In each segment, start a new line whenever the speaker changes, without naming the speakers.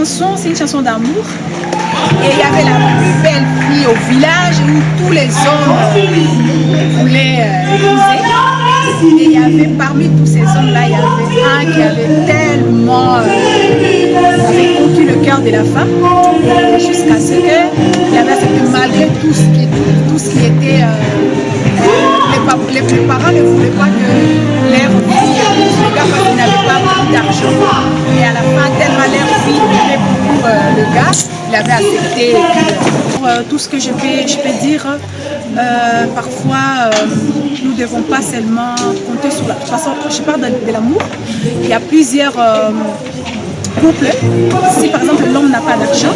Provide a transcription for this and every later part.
chanson, c'est une chanson d'amour. Et il y avait la plus belle fille au village où tous les hommes voulaient épouser. Et il y avait parmi tous ces hommes-là, il y avait un qui avait tellement avait conquis le cœur de la femme, jusqu'à ce qu'il avait accepté malgré tout ce qui était... les parents ne voulaient pas que leur fille épouse le gars parce qu'ils n'avaient pas beaucoup d'argent. Et à la fin, tellement leur fille aimait beaucoup le gars, il avait accepté. Tout ce que je peux dire, parfois, nous ne devons pas seulement compter sur la... De toute façon, je parle de l'amour. Il y a plusieurs couples. Si par exemple l'homme n'a pas d'argent,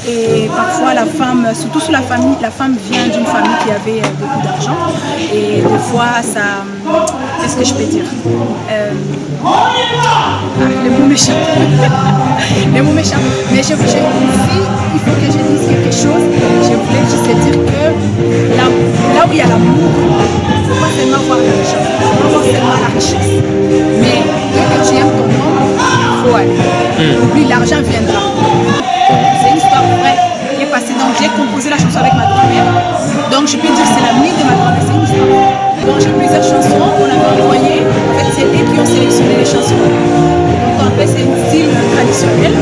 et parfois la femme, surtout sur la famille, la femme vient d'une famille qui avait beaucoup d'argent. Et des fois, ça... Qu'est-ce que je peux dire les mots méchants. Les mots méchants. Mais il faut que je dise quelque chose. Je voulais juste dire que là où il y a l'amour, il ne faut pas seulement voir l'argent, il ne faut pas voir seulement la richesse. Mais dès que tu aimes ton homme, il faut aller. Puis l'argent viendra. C'est une histoire vraie qui est passée. Donc j'ai composé la chanson avec ma grand-mère. Donc je peux dire que c'est la mine de ma grand-mère, c'est une histoire vraie. Donc j'ai plusieurs chansons qu'on avait envoyées. En fait, c'est eux qui ont sélectionné les chansons. Donc en fait, c'est un style traditionnel.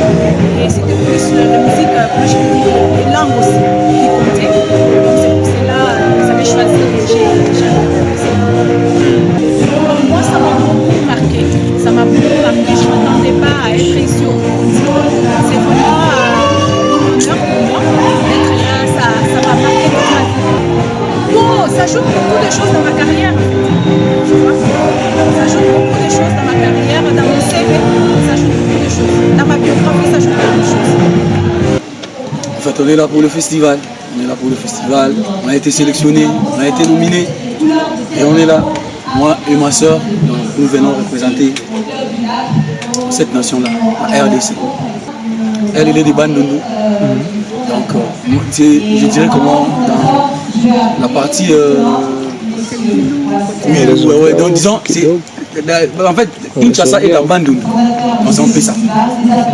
Et c'était plus la musique, moi je veux dire, les langues aussi qui comptaient. Donc c'est pour cela que j'avais choisi et j'ai apprécié. Donc moi, ça m'a beaucoup marqué. Ça m'a beaucoup marqué. Je ne m'attendais pas à être ici au Congo. C'est vraiment un honneur pour moi d'être là. Ça m'a marqué toute ma vie. Bon, ça joue beaucoup de choses dans ma carrière. Tu vois, ça joue beaucoup de choses dans ma carrière, dans mon CV, ça joue beaucoup de choses. Dans ma biographie, ça joue beaucoup de choses.
En fait, on est là pour le festival. On est là pour le festival. On a été sélectionnés, on a été nominés. Et on est là, moi et ma soeur. Donc nous venons représenter cette nation-là, la RDC. Elle est des Bandundu. Donc, je dirais comment dans la partie... donc disons, en fait, Kinshasa est dans Bandundu. On s'en fait ça.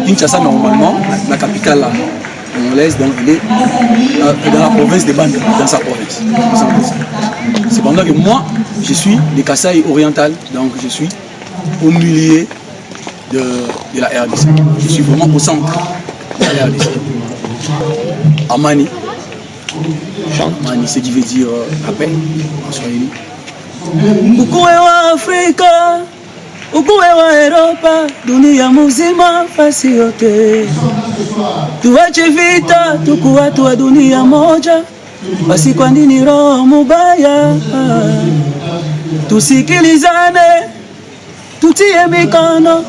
Kinshasa, normalement, la capitale là, on laisse, donc elle est dans la province de Bandundu, dans sa province. Cependant que moi, je suis de Kasaï oriental, donc je suis au milieu de la RDC. Je suis vraiment au centre de la RDC. Amani. Amani, ce qui veut dire la paix en Swahili.
Ukuwe wa Afrika, ukuwe wa Europa, dunia muzima fasi yote. Tuache vita, tukuwe watu wa dunia moja, basi kwa nini roho mubaya? Tusikilizane, tutie mikono,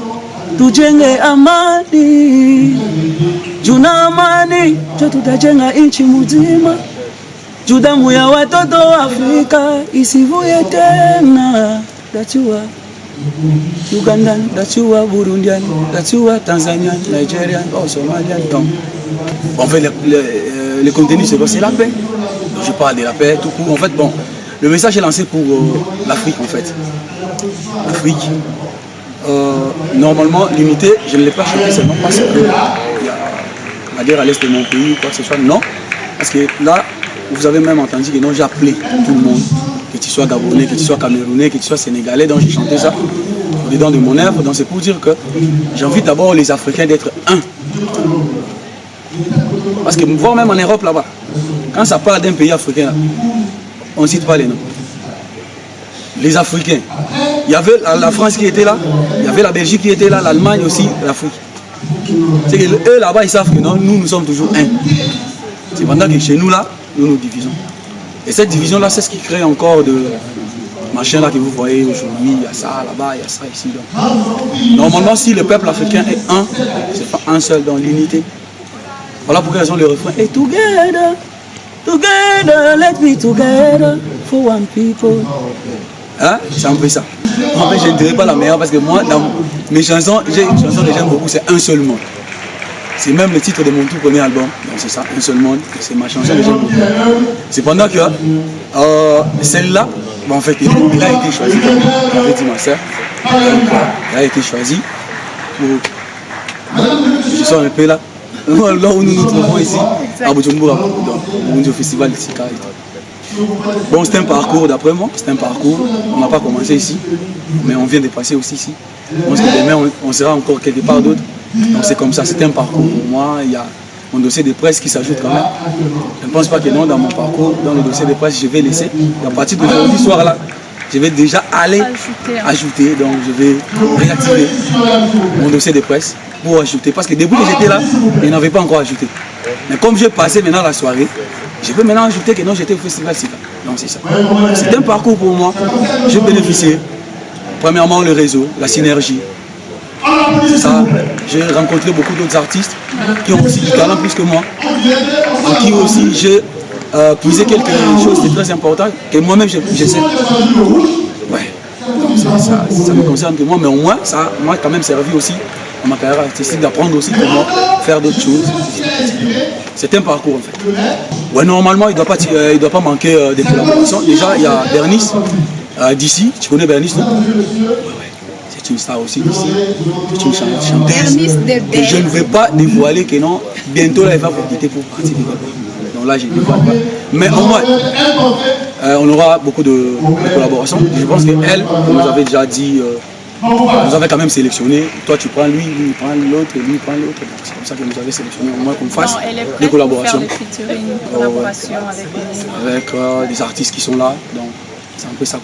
tujenge amani. Juna amani, jo tutajenga nchi mzima. Judamu ya watoto wa Afrika isivuye tena. That's you are Ugandan, that's you are Burundian, that's you are Tanzanian, Nigerian, oh Somalian. Donc, en fait, le contenu c'est la paix. Donc, je parle de la paix tout court. En fait, bon, le message est lancé pour l'Afrique en fait. L'Afrique. Normalement, l'unité, je ne l'ai pas choisi seulement parce que il y a la guerre à l'est de mon pays ou quoi que ce soit. Non, parce que là, vous avez même entendu que non, j'ai appelé tout le monde, que tu sois gabonais, que tu sois camerounais, que tu sois sénégalais, donc j'ai chanté ça au-dedans de mon œuvre. Donc c'est pour dire que j'invite d'abord les Africains d'être un. Parce que voir même en Europe là-bas, quand ça parle d'un pays africain, on ne cite pas les noms. Les Africains, il y avait la France qui était là, il y avait la Belgique qui était là, l'Allemagne aussi, l'Afrique. C'est que eux là-bas ils savent que non, nous sommes toujours un. C'est pendant que chez nous là, nous nous divisons. Et cette division là, c'est ce qui crée encore de machin là que vous voyez aujourd'hui, il y a ça là-bas, il y a ça ici. Donc. Normalement, si le peuple africain est un, c'est pas un seul dans l'unité. Voilà pourquoi ils ont le refrain. Et together, together, let's be together for one people. Hein? C'est un peu ça. En fait, je ne dirais pas la meilleure parce que moi, dans mes chansons, j'ai une chanson que j'aime beaucoup, c'est Un seul monde. C'est même le titre de mon tout premier album. Donc c'est ça, Un seul monde. C'est ma chanson que j'aime beaucoup. Cependant que celle-là, en fait, il a été choisi. J'avais dit ma soeur. Il a été choisi pour. Je sors un peu là. là où nous nous trouvons ici, à Bujumbura, au festival de Sika. Bon, c'est un parcours d'après moi, c'est un parcours. On n'a pas commencé ici, mais on vient de passer aussi ici. Je pense que demain, on sera encore quelque part d'autre. Donc c'est comme ça, c'est un parcours pour moi. Il y a mon dossier de presse qui s'ajoute quand même. Je ne pense pas que non, dans mon parcours, dans le dossier de presse, je vais laisser. À partir d'aujourd'hui soir là, je vais déjà aller ajouter. Donc je vais réactiver mon dossier de presse pour ajouter. Parce que depuis que j'étais là, je n'avais pas encore ajouté. Mais comme je passais maintenant la soirée, je peux maintenant ajouter que non, j'étais au festival Sika. Donc c'est ça. C'est un parcours pour moi. J'ai bénéficié. Premièrement, le réseau, la synergie. C'est ça. J'ai rencontré beaucoup d'autres artistes qui ont aussi du talent plus que moi. En qui aussi j'ai puisé quelque chose de très important que moi-même j'essaie. Ouais. Donc ça me concerne que moi, mais au moins, ça m'a quand même servi aussi à ma carrière artistique d'apprendre aussi comment faire d'autres choses. C'est un parcours en fait. Ouais, normalement, il ne doit pas manquer des collaborations. Déjà, il y a Bernice d'ici. Tu connais Bernice, non? C'est une star aussi d'ici. C'est une chanteuse que je ne vais pas dévoiler que non. Bientôt, là, elle va profiter pour partir de là. Donc là, je ne dévoile pas. Mais au moins, on aura beaucoup de collaborations. Je pense qu'elle, vous avez déjà dit, vous avez quand même sélectionné. Toi, tu prends lui, lui prend l'autre, et lui prend l'autre. C'est comme ça que nous avons sélectionné, au moins qu'on fasse des collaborations.
Pour faire des collaborations avec
des artistes qui sont là. Donc, c'est un peu ça.